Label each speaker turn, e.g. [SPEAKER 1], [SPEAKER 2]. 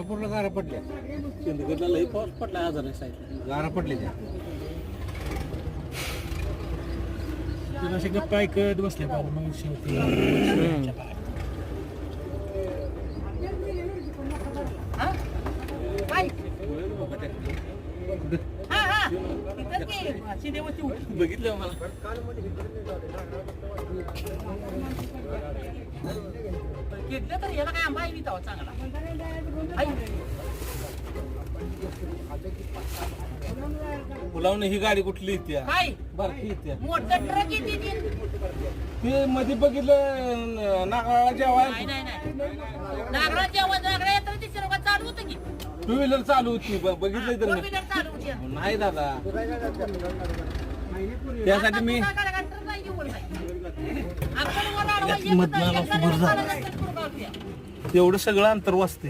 [SPEAKER 1] पूर्ण गारा पडल्या.
[SPEAKER 2] सिंदखेडला लई पाऊस पडला आजार साईडला.
[SPEAKER 1] गारा पडल्या त्या.
[SPEAKER 3] तिला असे गप्पा ऐकत बसले पाहिजे मग शेवटी
[SPEAKER 2] बघितलं मला
[SPEAKER 4] घेतलं तर याला काय आंबा आहे विचार चांगला
[SPEAKER 2] मुलावने ही गाडी कुठली येते
[SPEAKER 4] काय
[SPEAKER 2] बारकी येते
[SPEAKER 4] मोठं ट्रक येते ती.
[SPEAKER 2] ते मध्ये बघितलं नागाळा जेव्हा
[SPEAKER 4] नाही नाही नाही नागरा जेव्हा नागरा येतं ते सर्व चालू होतं की
[SPEAKER 2] टू व्हीलर चालू होती बघितलं तर
[SPEAKER 4] फोर
[SPEAKER 2] मी.
[SPEAKER 4] व्हीलर चालू होती
[SPEAKER 2] नाही दादा त्यासाठी मी तेवढं सगळं अंतर वाचते.